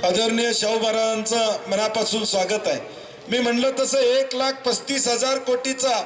आदरणीय शाहू महाराजांचं मनापासून स्वागत आहे। मी म्हणलं तसं 1,35,000 कोटीचा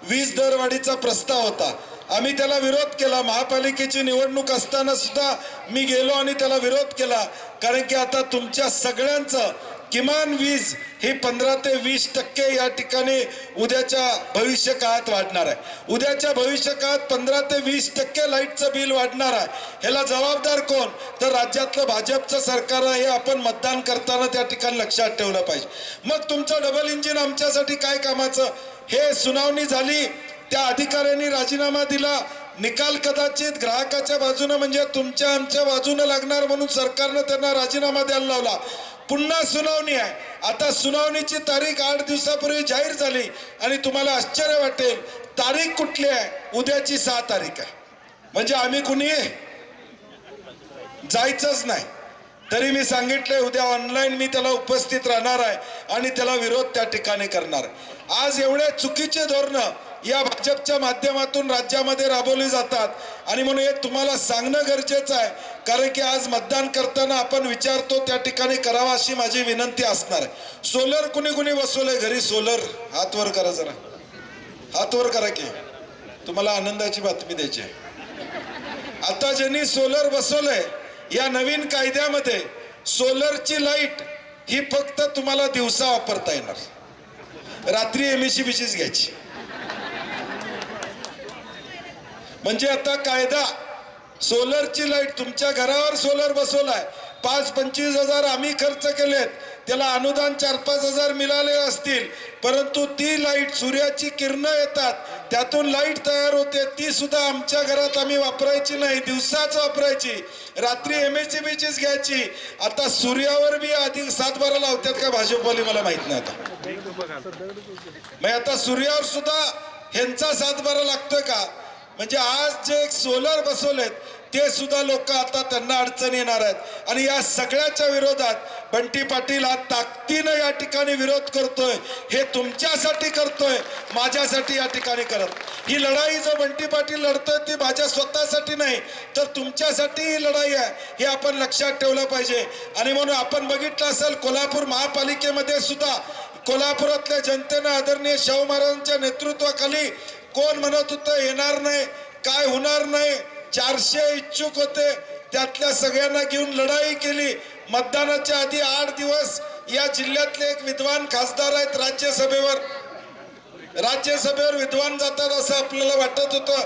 वीज दरवाढीचा प्रस्ताव होता। आम्ही त्याला विरोध केला। महापालिकेची निवडणूक असताना सुद्धा मी गेलो आणि त्याला विरोध केला, कारण की आता तुमच्या सगळ्यांचं किमान वीज ही 15 ते 20% या ठिकाणी उद्याच्या भविष्य काळात वाढणार आहे। उद्याच्या भविष्य काळात 15 ते 20% लाईटचं बिल वाढणार आहे। ह्याला जबाबदार कोण? तर राज्यातलं भाजपचं सरकार आहे। हे आपण मतदान करताना त्या ठिकाणी लक्षात ठेवलं पाहिजे। मग तुमचं डबल इंजिन आमच्यासाठी काय कामाचं? हे सुनावणी झाली, त्या अधिकाऱ्यांनी राजीनामा दिला, निकाल कदाचित ग्राहकाच्या बाजूने म्हणजे तुमच्या आमच्या बाजूने लागणार म्हणून सरकारने त्यांना राजीनामा द्यायला लावला। पुन्हा सुनावणी आहे। आता सुनावणीची तारीख 8 दिवसापूर्वी जाहीर झाली आणि तुम्हाला आश्चर्य वाटेल, तारीख कुठली आहे? उद्याची 6 तारीख आहे। म्हणजे आम्ही कुणी जायचंच नाही। तरी मी सांगितलंय उद्या ऑनलाईन मी त्याला उपस्थित राहणार आहे आणि त्याला विरोध त्या ठिकाणी करणार आहे। आज एवढे चुकीचे धोरणं या भाजपच्या माध्यमातून राज्यामध्ये राबवली जातात आणि म्हणून हे तुम्हाला सांगणं गरजेचं आहे, कारण की आज मतदान करताना आपण विचारतो त्या ठिकाणी करावा अशी माझी विनंती असणार आहे। सोलर कुणी कुणी बसवलंय घरी? सोलर हात वर करा, जरा हात वर करा की तुम्हाला आनंदाची बातमी द्यायची आहे। आता ज्यांनी सोलर बसवलंय या नवीन कायद्यामध्ये सोलरची लाईट ही फक्त तुम्हाला दिवसा वापरता येणार, रात्री एमएससीबीचीच घ्यायची। म्हणजे आता कायदा सोलरची लाईट तुमच्या घरावर सोलर बसवलाय, 5-25 हजार आम्ही खर्च केलेत, त्याला अनुदान 4-5 हजार मिळाले असतील, परंतु ती लाईट सूर्याची किरणं येतात त्यातून लाईट तयार होते, ती सुद्धा आमच्या घरात आम्ही वापरायची नाही, दिवसाच वापरायची, रात्री एमएससीबीचीच घ्यायची। आता सूर्यावर बी आधी 7-12 लावतात का भाजपवाले मला माहित नाही। आता आता सूर्यावर सुद्धा ह्यांचा 7-12 लागतोय का? म्हणजे आज जे सोलर बसवलेत ते सुद्धा लोक आता त्यांना अडचण येणार आहेत आणि या सगळ्याच्या विरोधात बंटी पाटील हा ताकदीने या ठिकाणी विरोध करतोय। हे तुमच्यासाठी करतोय, माझ्यासाठी या ठिकाणी करत। ही लढाई जो बंटी पाटील लढतोय ती माझ्या स्वतःसाठी नाही तर तुमच्यासाठी ही लढाई आहे, हे आपण लक्षात ठेवलं पाहिजे। आणि म्हणून आपण बघितलं असेल कोल्हापूर महापालिकेमध्ये सुद्धा कोल्हापुरातल्या जनतेनं आदरणीय शाहू महाराजांच्या नेतृत्वाखाली कोण म्हणत होतं येणार नाही, काय होणार नाही, 400 इच्छुक होते, त्यातल्या सगळ्यांना घेऊन लढाई केली। मतदानाच्या आधी 8 दिवस या जिल्ह्यातले एक विद्वान खासदार आहेत राज्यसभेवर विद्वान जातात असं आपल्याला वाटत होतं।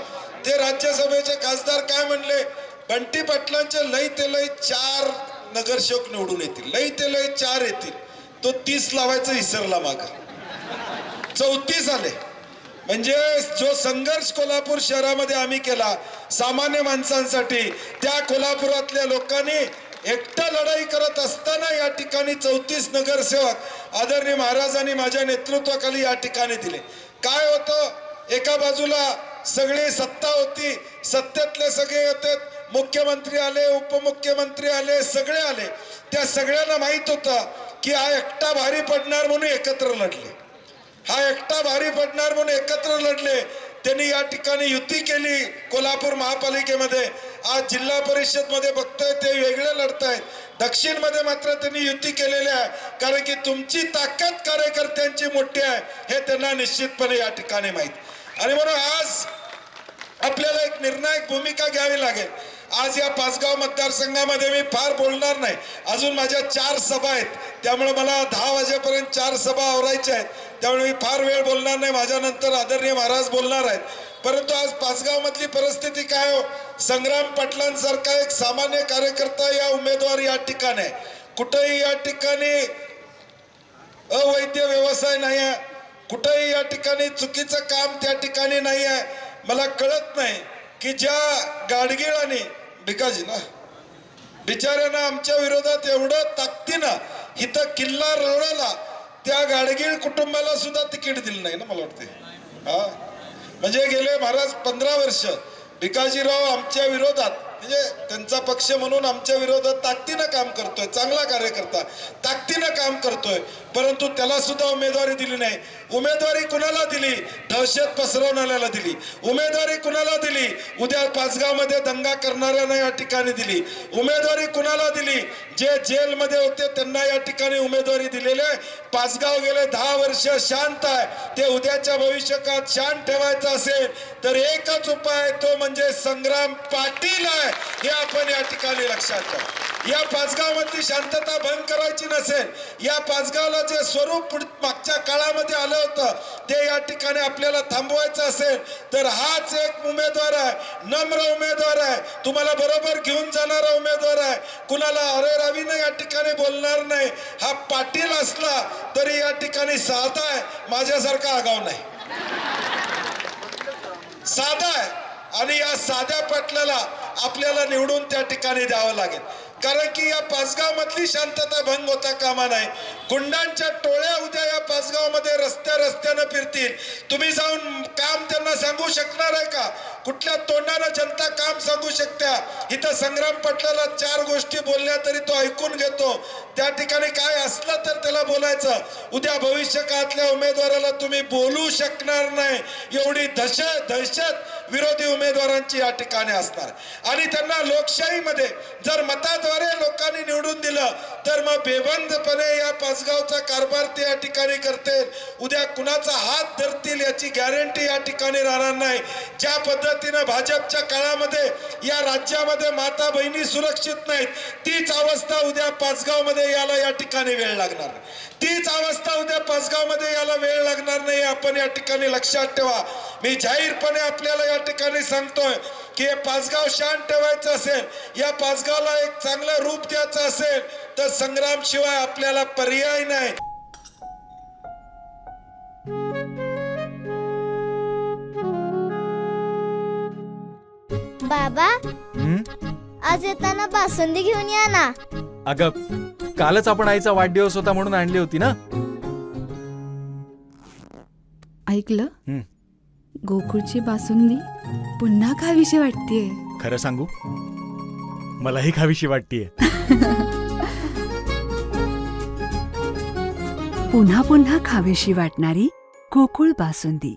ते राज्यसभेचे खासदार काय म्हणले? बंटी पाटलांचे लई ते लई 4 नगरसेवक निवडून येतील, लई ते लई 4 येतील। तो 30 लावायचं विसरला, माग 34 आले। म्हणजे जो संघर्ष कोल्हापूर शहरामध्ये आम्ही केला सामान्य माणसांसाठी, त्या कोल्हापुरातल्या लोकांनी एकटा लढाई करत असताना या ठिकाणी 34 नगरसेवक आदरणीय महाराजांनी माझ्या नेतृत्वाखाली या ठिकाणी दिले। काय होतं? एका बाजूला सगळी सत्ता होती, सत्तेतले सगळे होते, मुख्यमंत्री आले, उपमुख्यमंत्री आले, सगळे आले, त्या सगळ्यांना माहित होतं की हा एकटा भारी पडणार म्हणून एकत्र लढले, हा एकटा भारी पडणार म्हणून एकत्र लढले। त्यांनी या ठिकाणी युती केली कोल्हापूर महापालिकेमध्ये। आज जिल्हा परिषद मध्ये बघतोय ते वेगळे लढतायत, दक्षिण मध्ये मात्र त्यांनी युती केलेली आहे, कारण की तुमची ताकद कार्यकर्त्यांची मोठी आहे हे त्यांना निश्चितपणे या ठिकाणी माहित। आणि म्हणून आज आपल्याला एक निर्णायक भूमिका घ्यावी लागेल। आज या पाचगाव मतदारसंघामध्ये मी फार बोलणार नाही, अजून माझ्या 4 सभा आहेत, त्यामुळे मला 10 वाजेपर्यंत 4 सभा आवरायच्या आहेत, त्यामुळे मी फार वेळ बोलणार नाही, माझ्यानंतर आदरणीय महाराज बोलणार आहेत। परंतु आज पाचगाव मधली परिस्थिती काय हो? संग्राम पाटलांसारखा एक सामान्य कार्यकर्ता या उमेदवार या ठिकाणी आहे, कुठेही या ठिकाणी अवैध व्यवसाय नाही आहे, कुठेही या ठिकाणी चुकीचं काम त्या ठिकाणी नाही आहे। मला कळत नाही की ज्या गाडगिळाने भिकाजी ना बिचाऱ्यानं आमच्या विरोधात एवढं ताकदीनं इथं किल्ला रवळला, त्या गाडगीळ कुटुंबाला सुद्धा तिकीट दिलं नाही ना, मला वाटते। हा म्हणजे गेले महाराज 15 वर्ष भिकाजीराव आमच्या विरोधात म्हणजे त्यांचा पक्ष म्हणून आमच्या विरोधात ताकदीनं काम करतोय, चांगला कार्यकर्ता ताकदीनं काम करतोय, परंतु त्याला सुद्धा उमेदवारी दिली नाही. उमेदवारी कुणाला दिली? दहशत पसरवणाऱ्याला दिली. उमेदवारी कुणाला दिली? उद्या पाचगावमध्ये दंगा करणाऱ्यांना या ठिकाणी दिली. उमेदवारी कुणाला दिली? जे जेलमध्ये होते त्यांना या ठिकाणी उमेदवारी दिलेली आहे. पाचगाव गेले 10 वर्ष शांत आहे. ते उद्याच्या भविष्यकाळात शांत ठेवायचं असेल तर एकच उपाय आहे, तो म्हणजे संग्राम पाटील आहे. हे आपण या ठिकाणी लक्षात घ्या. या पाचगाव मधली शांतता भंग करायची नसेल, या पाचगावला जे स्वरूप मागच्या काळामध्ये आलं होतं ते या ठिकाणी आपल्याला थांबवायचं असेल तर हाच एक उमेदवार आहे, नम्र उमेदवार आहे, तुम्हाला बरोबर घेऊन जाणारा उमेदवार आहे, कुणाला अरे रवीनं या ठिकाणी बोलणार नाही. हा पाटील असला तरी या ठिकाणी साधा आहे, माझ्यासारखा आगाव नाही, साधा आहे. आणि या साध्या पाटलाला आपल्याला निवडून त्या ठिकाणी द्यावं लागेल, कारण की या पाचगाव मधली शांतता भंग होता कामा नाही. गुंडांच्या टोळ्या उद्या या पाचगाव मध्ये रस्त्यानं फिरतील. तुम्ही जाऊन काम त्यांना सांगू शकणार आहे का? कुठल्या तोंडानं जनता काम सांगू शकत्या? इथं संग्राम पाटलाला 4 गोष्टी बोलल्या तरी तो ऐकून घेतो. त्या ठिकाणी काय असलं तर त्याला बोलायचं. उद्या भविष्य काळातल्या उमेदवाराला तुम्ही बोलू शकणार नाही, एवढी दहशत विरोधी उमेदवारांची या ठिकाणी असणार. आणि त्यांना लोकशाहीमध्ये जर मताद्वारे लोकांनी निवडून दिलं तर मग बेबंदपणे या पाचगावचा कारभार ते या ठिकाणी करतील. उद्या कुणाचा हात धरतील याची गॅरंटी या ठिकाणी राहणार नाही. ज्या पद्धतीनं भाजपच्या काळामध्ये या राज्यामध्ये माता बहिणी सुरक्षित नाहीत, तीच अवस्था उद्या पाचगावमध्ये याला या ठिकाणी वेळ लागणार. तीच अवस्था उद्या पाचगावमध्ये याला वेळ लागणार नाही, आपण या ठिकाणी लक्षात ठेवा. मी जाहीरपणे आपल्याला या ठिकाणी सांगतोय की हे पाचगाव शांत ठेवायचं असेल, या पाचगावला एक चांगलं रूप द्यायचं असेल तर संग्राम शिवाय आपल्याला पर्याय नाही. बाबा, आज येताना बासुंदी घेऊन या ना. अगं, कालच आपण आईचा वाढदिवस होता म्हणून आणली होती ना. ऐकलं? गोकुळची बासुंदी पुन्हा खावीशी वाटतेय. खरं सांगू, मलाही खावीशी वाटतेय. पुन्हा पुन्हा खावीशी वाटणारी गोकुळ बासुंदी.